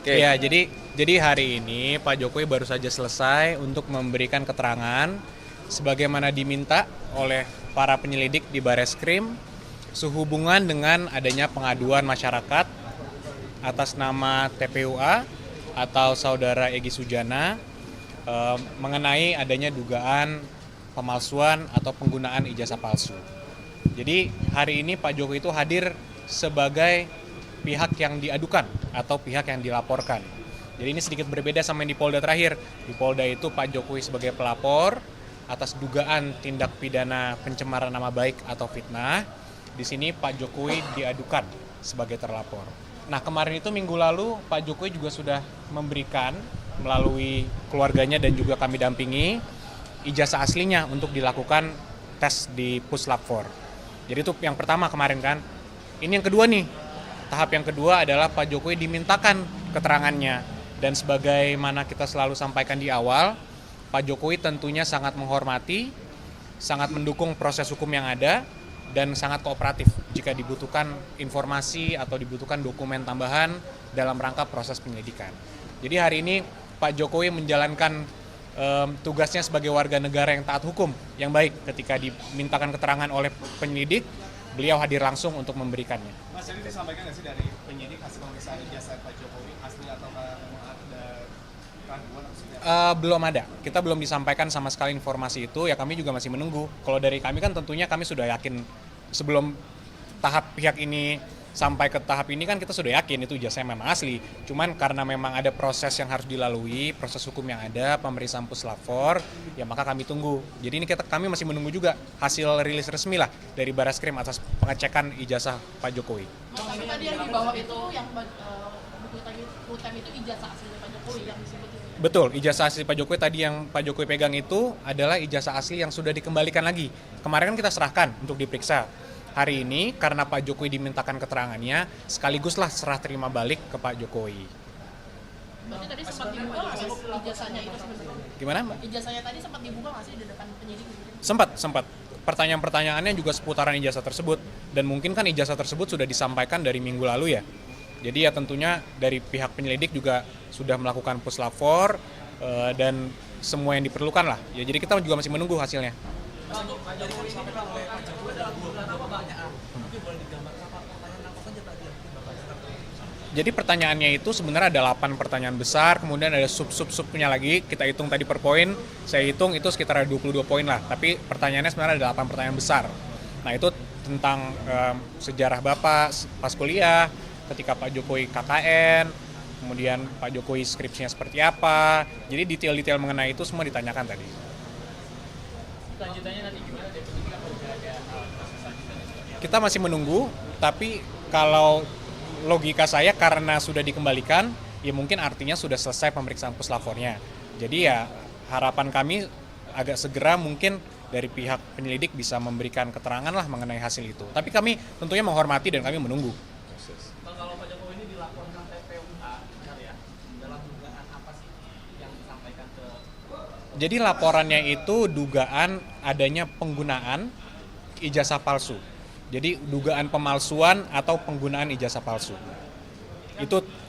Oke. Ya, jadi hari ini Pak Jokowi baru saja selesai untuk memberikan keterangan sebagaimana diminta oleh para penyelidik di Bareskrim sehubungan dengan adanya pengaduan masyarakat atas nama TPUA atau Saudara Egy Sujana mengenai adanya dugaan pemalsuan atau penggunaan ijazah palsu. Jadi hari ini Pak Jokowi itu hadir sebagai pihak yang diadukan atau pihak yang dilaporkan. Jadi ini sedikit berbeda sama yang di Polda terakhir. Di Polda itu Pak Jokowi sebagai pelapor atas dugaan tindak pidana pencemaran nama baik atau fitnah. Di sini Pak Jokowi diadukan sebagai terlapor. Nah, kemarin itu minggu lalu Pak Jokowi juga sudah memberikan melalui keluarganya dan juga kami dampingi ijazah aslinya untuk dilakukan tes di Puslap 4. Jadi itu yang pertama kemarin kan. Ini yang kedua nih. Tahap yang kedua adalah Pak Jokowi dimintakan keterangannya. Dan sebagaimana kita selalu sampaikan di awal, Pak Jokowi tentunya sangat menghormati, sangat mendukung proses hukum yang ada, dan sangat kooperatif jika dibutuhkan informasi atau dibutuhkan dokumen tambahan dalam rangka proses penyelidikan. Jadi hari ini Pak Jokowi menjalankan tugasnya sebagai warga negara yang taat hukum, yang baik. Ketika dimintakan keterangan oleh penyelidik, beliau hadir langsung untuk memberikannya. Mas, jadi disampaikan nggak sih dari penyidik hasil pemeriksaan ijazah Pak Jokowi asli atau memang ada keraguan atau seperti apa? Belum ada, kita belum disampaikan sama sekali informasi itu, ya kami juga masih menunggu. Kalau dari kami kan tentunya kami sudah yakin sebelum tahap pihak ini sampai ke tahap ini kan kita sudah yakin itu ijazahnya memang asli. Cuman karena memang ada proses yang harus dilalui, proses hukum yang ada, pemeriksaan Puslap 4, ya maka kami tunggu. Jadi ini kami masih menunggu juga hasil rilis resmi lah dari Bareskrim atas pengecekan ijazah Pak Jokowi. Tapi tadi yang di bawah itu yang buku putem itu ijazah asli Pak Jokowi yang disebut itu. Betul, ijazah asli Pak Jokowi tadi yang Pak Jokowi pegang itu adalah ijazah asli yang sudah dikembalikan lagi. Kemarin kan kita serahkan untuk diperiksa. Hari ini karena Pak Jokowi dimintakan keterangannya, sekaliguslah serah terima balik ke Pak Jokowi. Berarti tadi sempat dibuka nggak sih ijazahnya itu sebenarnya? Gimana, Mbak? Ijazahnya tadi sempat dibuka nggak sih di depan penyidik? Sempat. Pertanyaan-pertanyaannya juga seputaran ijazah tersebut. Dan mungkin kan ijazah tersebut sudah disampaikan dari minggu lalu ya. Jadi ya tentunya dari pihak penyelidik juga sudah melakukan Puslap 4 dan semua yang diperlukan lah. Ya, jadi kita juga masih menunggu hasilnya. Jadi pertanyaannya itu sebenarnya ada 8 pertanyaan besar, kemudian ada sub-subnya lagi, kita hitung tadi per poin, saya hitung itu sekitar ada 22 poin lah, tapi pertanyaannya sebenarnya ada 8 pertanyaan besar. Nah itu tentang sejarah Bapak pas kuliah, ketika Pak Jokowi KKN, kemudian Pak Jokowi skripsinya seperti apa, jadi detail-detail mengenai itu semua ditanyakan tadi. Lanjutannya nanti gimana deh? Kita masih menunggu, tapi kalau logika saya karena sudah dikembalikan, ya mungkin artinya sudah selesai pemeriksaan Puslap 4-nya. Jadi ya harapan kami agak segera mungkin dari pihak penyelidik bisa memberikan keterangan lah mengenai hasil itu. Tapi kami tentunya menghormati dan kami menunggu. Kalau Pak Jokowi ini dilaporkan TPUA, benar ya? Dalam dugaan apa sih yang disampaikan ke? Jadi laporannya itu dugaan adanya penggunaan ijazah palsu. Jadi dugaan pemalsuan atau penggunaan ijazah palsu.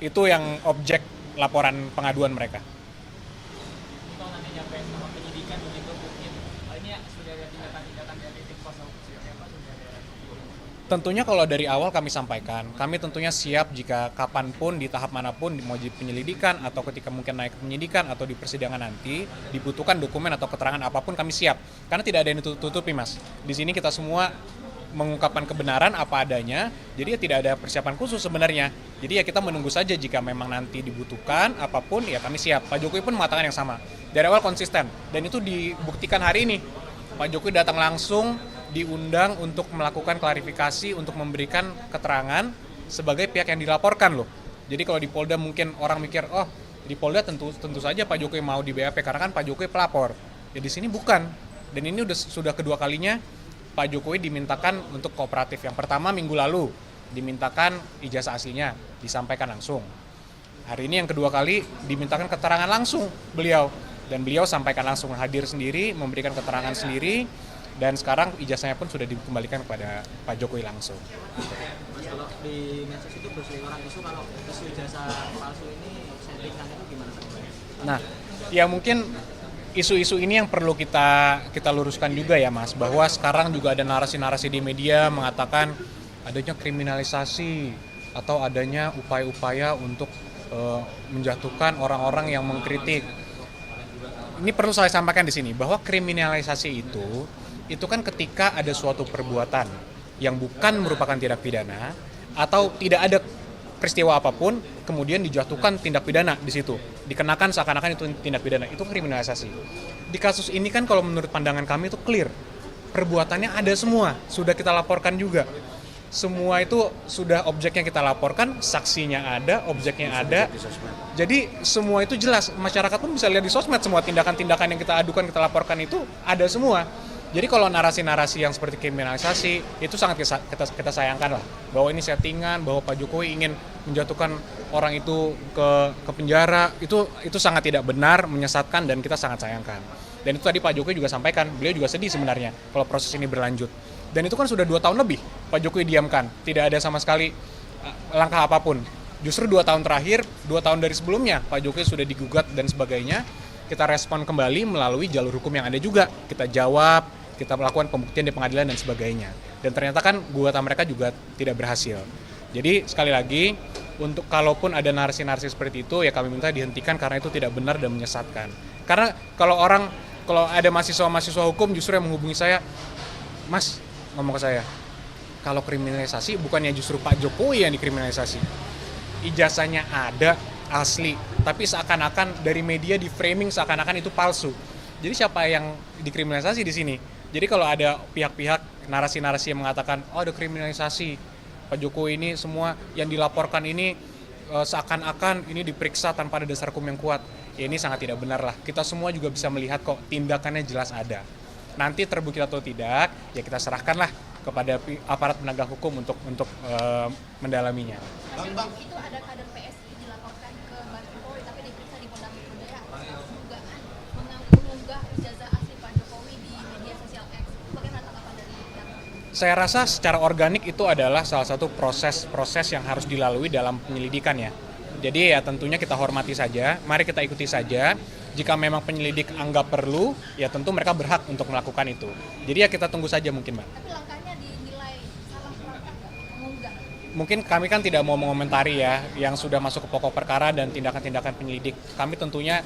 Itu yang objek laporan pengaduan mereka. Kalau nanti nyampe sama penyidikan begitu mungkin ini sudah ada tindakan-tindakan dari tim kuasa hukum apa sudah ada? Tentunya kalau dari awal kami sampaikan, kami tentunya siap jika kapanpun, di tahap manapun, mau di penyelidikan atau ketika mungkin naik ke penyidikan atau di persidangan nanti, dibutuhkan dokumen atau keterangan apapun kami siap. Karena tidak ada yang ditutupi, Mas. Di sini kita semua mengungkapkan kebenaran apa adanya, jadi ya tidak ada persiapan khusus sebenarnya. Jadi ya kita menunggu saja jika memang nanti dibutuhkan apapun, ya kami siap. Pak Jokowi pun mengatakan yang sama. Dari awal konsisten, dan itu dibuktikan hari ini. Pak Jokowi datang langsung, diundang untuk melakukan klarifikasi, untuk memberikan keterangan sebagai pihak yang dilaporkan loh. Jadi kalau di Polda mungkin orang mikir, oh di Polda tentu saja Pak Jokowi mau di BAP karena kan Pak Jokowi pelapor. Ya di sini bukan. Dan ini sudah kedua kalinya Pak Jokowi dimintakan untuk kooperatif. Yang pertama minggu lalu dimintakan ijazah aslinya, disampaikan langsung. Hari ini yang kedua kali dimintakan keterangan langsung beliau. Dan beliau sampaikan langsung, hadir sendiri, memberikan keterangan sendiri. Dan sekarang ijazahnya pun sudah dikembalikan kepada Pak Jokowi langsung. Mas, kalau di medsos itu berseliweran isu kalau isu ijazah palsu ini ringan itu gimana sebenarnya? Nah, ya mungkin isu-isu ini yang perlu kita luruskan juga ya Mas, bahwa sekarang juga ada narasi-narasi di media mengatakan adanya kriminalisasi atau adanya upaya-upaya untuk menjatuhkan orang-orang yang mengkritik. Ini perlu saya sampaikan di sini bahwa kriminalisasi itu kan ketika ada suatu perbuatan yang bukan merupakan tindak pidana atau tidak ada peristiwa apapun kemudian dijatuhkan tindak pidana di situ, dikenakan seakan-akan itu tindak pidana, itu kriminalisasi. Di kasus ini kan kalau menurut pandangan kami itu clear, perbuatannya ada semua, sudah kita laporkan juga. Semua itu sudah objeknya kita laporkan, saksinya ada, objeknya ada. Jadi semua itu jelas, masyarakat pun bisa lihat di sosmed semua tindakan-tindakan yang kita adukan, kita laporkan itu ada semua. Jadi kalau narasi-narasi yang seperti kriminalisasi itu sangat kita sayangkan lah, bahwa ini settingan, bahwa Pak Jokowi ingin menjatuhkan orang itu ke penjara, itu sangat tidak benar, menyesatkan, dan kita sangat sayangkan. Dan itu tadi Pak Jokowi juga sampaikan, beliau juga sedih sebenarnya kalau proses ini berlanjut. Dan itu kan sudah 2 tahun lebih Pak Jokowi diamkan, tidak ada sama sekali langkah apapun. Justru 2 tahun terakhir, 2 tahun dari sebelumnya Pak Jokowi sudah digugat dan sebagainya, kita respon kembali melalui jalur hukum yang ada juga. Kita jawab, kita melakukan pembuktian di pengadilan dan sebagainya. Dan ternyata kan gugatan mereka juga tidak berhasil. Jadi sekali lagi, untuk kalaupun ada narasi-narasi seperti itu, ya kami minta dihentikan karena itu tidak benar dan menyesatkan. Karena kalau ada mahasiswa-mahasiswa hukum justru yang menghubungi saya, Mas, ngomong ke saya, kalau kriminalisasi bukannya justru Pak Jokowi yang dikriminalisasi. Ijazahnya ada, asli, tapi seakan-akan dari media di framing seakan-akan itu palsu. Jadi siapa yang dikriminalisasi di sini? Jadi kalau ada pihak-pihak narasi-narasi yang mengatakan, oh ada kriminalisasi, Pak Jokowi ini semua yang dilaporkan ini seakan-akan ini diperiksa tanpa ada dasar hukum yang kuat. Ya ini sangat tidak benar lah. Kita semua juga bisa melihat kok tindakannya jelas ada. Nanti terbukti atau tidak, ya kita serahkanlah kepada aparat penegak hukum untuk mendalaminya. Bang, itu ada kader PSI dilaporkan ke Baris Polri tapi diperiksa di Polda Metro Jaya atas dugaan mengunggah ijazah asli Pak Jokowi di media sosial X. Bagaimana tanggapan dari pihak? Saya rasa secara organik itu adalah salah satu proses yang harus dilalui dalam penyelidikan ya. Jadi ya tentunya kita hormati saja, mari kita ikuti saja. Jika memang penyelidik anggap perlu, ya tentu mereka berhak untuk melakukan itu. Jadi ya kita tunggu saja mungkin, Mbak. Tapi langkahnya dinilai salah langkah nggak mengunggah? Mungkin kami kan tidak mau mengomentari ya yang sudah masuk ke pokok perkara dan tindakan-tindakan penyelidik. Kami tentunya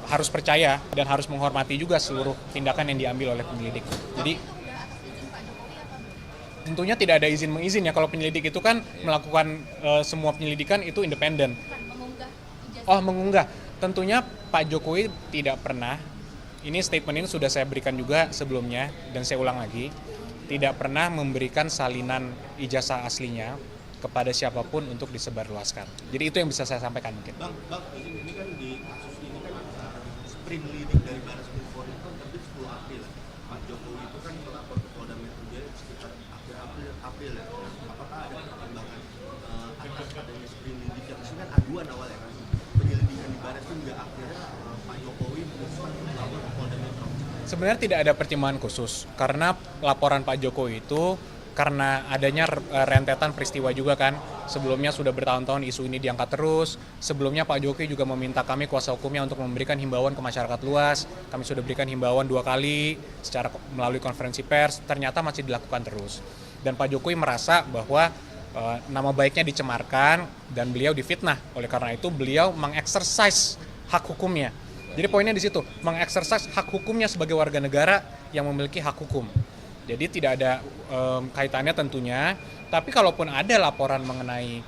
harus percaya dan harus menghormati juga seluruh tindakan yang diambil oleh penyelidik. Jadi Udah atas izin Pak Jokowi apa belum? tentunya tidak ada izin mengizin ya. Kalau penyelidik itu kan melakukan semua penyelidikan itu independen. Bukan mengunggah ijazah. Oh, mengunggah. Tentunya Pak Jokowi tidak pernah, ini statement ini sudah saya berikan juga sebelumnya dan saya ulang lagi, tidak pernah memberikan salinan ijazah aslinya kepada siapapun untuk disebarluaskan. Jadi itu yang bisa saya sampaikan mungkin. Bang, ini kan di kasus ini kan penyelidik dari Baris Krim Polri kan terbit 10 April. Pak Jokowi itu kan melapor ke Polda Metro Jaya sekitar akhir April ya. Apakah ada pertimbangan atas adanya penyelidik yang ini kan aduan awalnya kan? Penyelidikan di Baris itu juga akhirnya Pak Jokowi memutuskan untuk melapor ke Polda Metro. Sebenarnya tidak ada pertimbangan khusus karena laporan Pak Jokowi itu karena adanya rentetan peristiwa juga kan. Sebelumnya sudah bertahun-tahun isu ini diangkat terus. Sebelumnya Pak Jokowi juga meminta kami kuasa hukumnya untuk memberikan himbauan ke masyarakat luas. Kami sudah berikan himbauan 2 kali secara melalui konferensi pers. Ternyata masih dilakukan terus. Dan Pak Jokowi merasa bahwa nama baiknya dicemarkan dan beliau difitnah. Oleh karena itu beliau mengeksersis hak hukumnya. Jadi poinnya di situ, mengeksersis hak hukumnya sebagai warga negara yang memiliki hak hukum. Jadi tidak ada kaitannya tentunya, tapi kalaupun ada laporan mengenai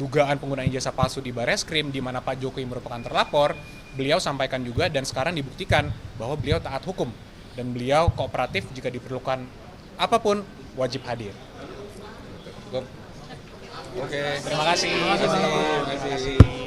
dugaan penggunaan ijazah palsu di Bareskrim di mana Pak Jokowi merupakan terlapor, beliau sampaikan juga dan sekarang dibuktikan bahwa beliau taat hukum dan beliau kooperatif jika diperlukan apapun wajib hadir. Oke. Terima kasih. Terima kasih.